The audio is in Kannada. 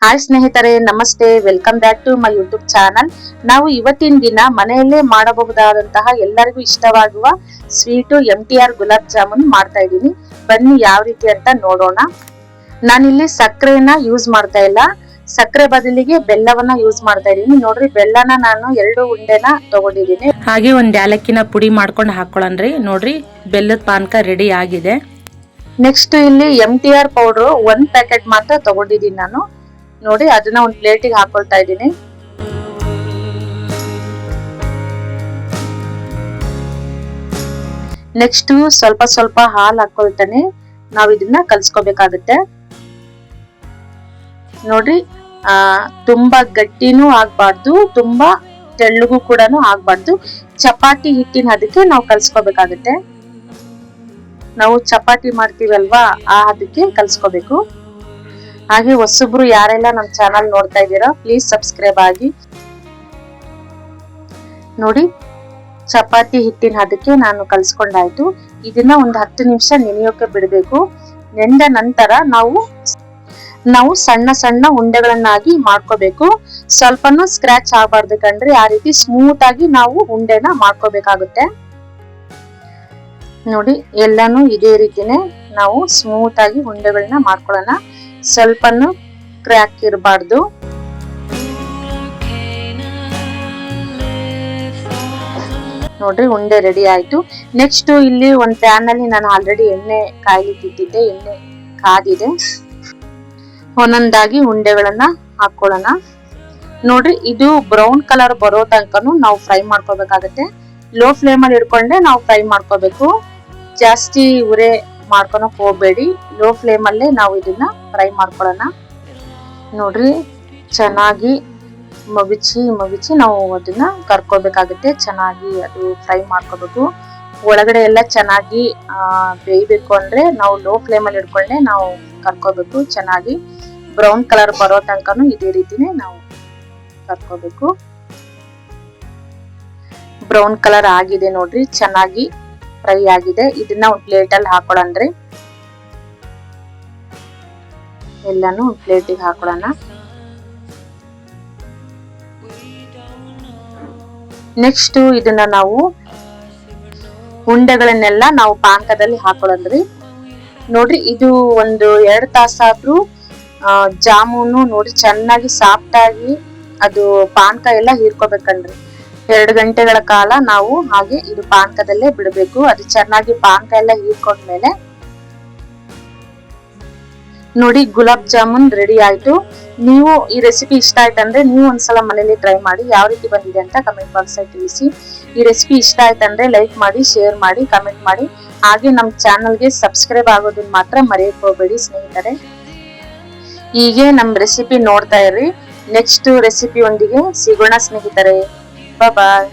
ಹಾಯ್ ಸ್ನೇಹಿತರೆ, ನಮಸ್ತೆ. Welcome back to my YouTube channel. ನಾವು ಇವತ್ತಿನ ದಿನ ಮನೆಯಲ್ಲೇ ಮಾಡಬಹುದಾದಂತಹ ಎಲ್ಲರಿಗೂ ಇಷ್ಟವಾಗುವ ಸ್ವೀಟು MTR ಗುಲಾಬ್ ಜಾಮೂನ್ ಮಾಡ್ತಾ ಇದ್ದೀನಿ. ಬನ್ನಿ ಯಾವ ರೀತಿ ಅಂತ ನೋಡೋಣ. ನಾನಿಲ್ಲಿ ಸಕ್ಕರೆನ ಯೂಸ್ ಮಾಡ್ತಾ ಇಲ್ಲ, ಸಕ್ಕರೆ ಬದಲಿಗೆ ಬೆಲ್ಲವನ್ನ ಯೂಸ್ ಮಾಡ್ತಾ ಇದ್ದೀನಿ. ನೋಡ್ರಿ, ಬೆಲ್ಲನ ನಾನು 2 ಉಂಡೆನ ತಗೊಂಡಿದ್ದೀನಿ. ಹಾಗೆ ಒಂದ್ ಯಾಲಕ್ಕಿನ ಪುಡಿ ಮಾಡ್ಕೊಂಡು ಹಾಕೊಳ್ಳನ್ರಿ. ನೋಡ್ರಿ, ಬೆಲ್ಲದ ಪಾನಕ ರೆಡಿ ಆಗಿದೆ. ನೆಕ್ಸ್ಟ್ ಇಲ್ಲಿ MTR ಪೌಡರ್ 1 ಪ್ಯಾಕೆಟ್ ಮಾತ್ರ ತಗೊಂಡಿದ್ದೀನಿ ನಾನು. ನೋಡಿ, ಅದನ್ನ ಒಂದು ಪ್ಲೇಟಿಗೆ ಹಾಕೊಳ್ತಾ ಇದ್ದೀನಿ. ನೆಕ್ಸ್ಟ್ ಸ್ವಲ್ಪ ಸ್ವಲ್ಪ ಹಾಲು ಹಾಕೊಳ್ತಾನೆ ನಾವ್ ಇದನ್ನ ಕಲ್ಸ್ಕೋಬೇಕಾಗುತ್ತೆ. ನೋಡ್ರಿ, ತುಂಬಾ ಗಟ್ಟಿನೂ ಆಗ್ಬಾರ್ದು, ತುಂಬಾ ತೆಳ್ಳಗೂ ಕೂಡ ಆಗ್ಬಾರ್ದು. ಚಪಾತಿ ಹಿಟ್ಟಿನ ಹದಕ್ಕೆ ನಾವು ಕಲ್ಸ್ಕೋಬೇಕಾಗುತ್ತೆ. ನಾವು ಚಪಾತಿ ಮಾಡ್ತೀವಲ್ವಾ, ಆ ಹದಕ್ಕೆ ಕಲ್ಸ್ಕೋಬೇಕು. ಹಾಗೆ ಹೊಸಬ್ರು ಯಾರೆಲ್ಲ ನಮ್ಮ ಚಾನಲ್ ನೋಡ್ತಾ ಇದ್ದೀರಾ, ಪ್ಲೀಸ್ ಸಬ್ಸ್ಕ್ರೈಬ್ ಆಗಿ. ನೋಡಿ, ಚಪಾತಿ ಹಿಟ್ಟಿನ ಹದಕ್ಕೆ ನಾನು ಕಲ್ಸ್ಕೊಂಡಾಯ್ತು. ಇದನ್ನ ಒಂದು 10 ನಿಮಿಷ ನೆನೆಯೋಕೆ ಬಿಡಬೇಕು. ನೆಂದ ನಂತರ ನಾವು ಸಣ್ಣ ಸಣ್ಣ ಉಂಡೆಗಳನ್ನಾಗಿ ಮಾಡ್ಕೋಬೇಕು. ಸ್ವಲ್ಪನೂ ಸ್ಕ್ರಾಚ್ ಆಗಬಾರ್ದು ಕಣ್ರಿ, ಆ ರೀತಿ ಸ್ಮೂತ್ ಆಗಿ ನಾವು ಉಂಡೆನ ಮಾಡ್ಕೋಬೇಕಾಗುತ್ತೆ. ನೋಡಿ, ಎಲ್ಲಾನು ಇದೇ ರೀತಿನೇ ನಾವು ಸ್ಮೂತ್ ಆಗಿ ಉಂಡೆಗಳನ್ನ ಮಾಡ್ಕೊಳ್ಳೋಣ. ಸ್ವಲ್ಪನು ಕ್ರ್ಯಾಕ್ ಇರಬಾರ್ದು. ನೋಡ್ರಿ, ಉಂಡೆ ರೆಡಿ ಆಯ್ತು. ನೆಕ್ಸ್ಟ್ ಇಲ್ಲಿ ಒಂದು ಪ್ಯಾನ್ ಅಲ್ಲಿ ನಾನು ಆಲ್ರೆಡಿ ಎಣ್ಣೆ ಕಾಯ್ಲಿಕ್ಕೆ ಇಟ್ಟಿದ್ದೆ. ಎಣ್ಣೆ ಕಾದಿದೆ. ಒಂದೊಂದಾಗಿ ಉಂಡೆಗಳನ್ನ ಹಾಕೊಳ್ಳೋಣ. ನೋಡ್ರಿ, ಇದು ಬ್ರೌನ್ ಕಲರ್ ಬರೋ ತನಕನು ನಾವು ಫ್ರೈ ಮಾಡ್ಕೋಬೇಕಾಗತ್ತೆ. ಲೋ ಫ್ಲೇಮ್ ಅಲ್ಲಿ ಇಟ್ಕೊಂಡೆ ನಾವು ಫ್ರೈ ಮಾಡ್ಕೋಬೇಕು. ಜಾಸ್ತಿ ಉರೆ ಮಾಡ್ಕೊಳಕ್ ಹೋಗ್ಬೇಡಿ, ಲೋ ಫ್ಲೇಮ್ ಅಲ್ಲೇ ನಾವು ಇದನ್ನ ಫ್ರೈ ಮಾಡ್ಕೊಳ್ಳೋಣ. ನೋಡ್ರಿ, ಚೆನ್ನಾಗಿ ಮಗುಚಿ ನಾವು ಅದನ್ನ ಕರ್ಕೋಬೇಕಾಗುತ್ತೆ. ಚೆನ್ನಾಗಿ ಅದು ಫ್ರೈ ಮಾಡ್ಕೋಬೇಕು. ಒಳಗಡೆ ಎಲ್ಲ ಚೆನ್ನಾಗಿ ಬೇಯಬೇಕು ಅಂದ್ರೆ ನಾವು ಲೋ ಫ್ಲೇಮ್ ಅಲ್ಲಿ ಇಟ್ಕೊಂಡೆ ನಾವು ಕರ್ಕೋಬೇಕು. ಚೆನ್ನಾಗಿ ಬ್ರೌನ್ ಕಲರ್ ಬರೋ ತನಕನು ಇದೇ ರೀತಿನೇ ನಾವು ಕರ್ಕೋಬೇಕು. ಬ್ರೌನ್ ಕಲರ್ ಆಗಿದೆ ನೋಡ್ರಿ, ಚೆನ್ನಾಗಿ ಫ್ರೈ ಆಗಿದೆ. ಇದನ್ನ ಒಂದು ಪ್ಲೇಟ್ ಅಲ್ಲಿ ಹಾಕೊಳ್ಳೋಣ್ರಿ. ಎಲ್ಲಾನು ಪ್ಲೇಟಿಗೆ ಹಾಕೊಳ್ಳೋಣ. ನೆಕ್ಸ್ಟ್ ಇದನ್ನ ನಾವು ಉಂಡೆಗಳನ್ನೆಲ್ಲ ನಾವು ಪಾನಕದಲ್ಲಿ ಹಾಕೊಳ್ಳೋಣ್ರಿ. ನೋಡ್ರಿ, ಇದು ಒಂದು 2 ತಾಸಾದ್ರೂ ಜಾಮೂನು ನೋಡಿ ಚೆನ್ನಾಗಿ ಸಾಫ್ಟ್ ಆಗಿ ಅದು ಪಾನಕ ಎಲ್ಲ ಹೀರ್ಕೋಬೇಕಲ್ರಿ. 2 ಗಂಟೆಗಳ ಕಾಲ ನಾವು ಹಾಗೆ ಇದು ಪಾನಕದಲ್ಲೇ ಬಿಡಬೇಕು. ಅದು ಚೆನ್ನಾಗಿ ಪಾನಕ ಎಲ್ಲ ಹೀರ್ಕೊಂಡ್ಮೇಲೆ ನೋಡಿ, ಗುಲಾಬ್ ಜಾಮೂನ್ ರೆಡಿ ಆಯ್ತು. ನೀವು ಈ ರೆಸಿಪಿ ಇಷ್ಟ ಆಯ್ತಂದ್ರೆ ನೀವು ಒಂದ್ಸಲ ಮನೇಲಿ ಟ್ರೈ ಮಾಡಿ. ಯಾವ ರೀತಿ ಬಂದಿದೆ ಅಂತ ಕಮೆಂಟ್ ಬಾಕ್ಸ್ ಅಲ್ಲಿ ತಿಳಿಸಿ. ಈ ರೆಸಿಪಿ ಇಷ್ಟ ಆಯ್ತಂದ್ರೆ ಲೈಕ್ ಮಾಡಿ, ಶೇರ್ ಮಾಡಿ, ಕಮೆಂಟ್ ಮಾಡಿ. ಹಾಗೆ ನಮ್ಮ ಚಾನಲ್ಗೆ ಸಬ್ಸ್ಕ್ರೈಬ್ ಆಗೋದನ್ನ ಮಾತ್ರ ಮರೆಯಕ್ಕೆ ಹೋಗ್ಬೇಡಿ ಸ್ನೇಹಿತರೆ. ಹೀಗೆ ನಮ್ಮ ರೆಸಿಪಿ ನೋಡ್ತಾ ಇರ್ರಿ. ನೆಕ್ಸ್ಟ್ ರೆಸಿಪಿ ಒಂದಿಗೆ ಸಿಗೋಣ ಸ್ನೇಹಿತರೆ. ಬಾಯ್.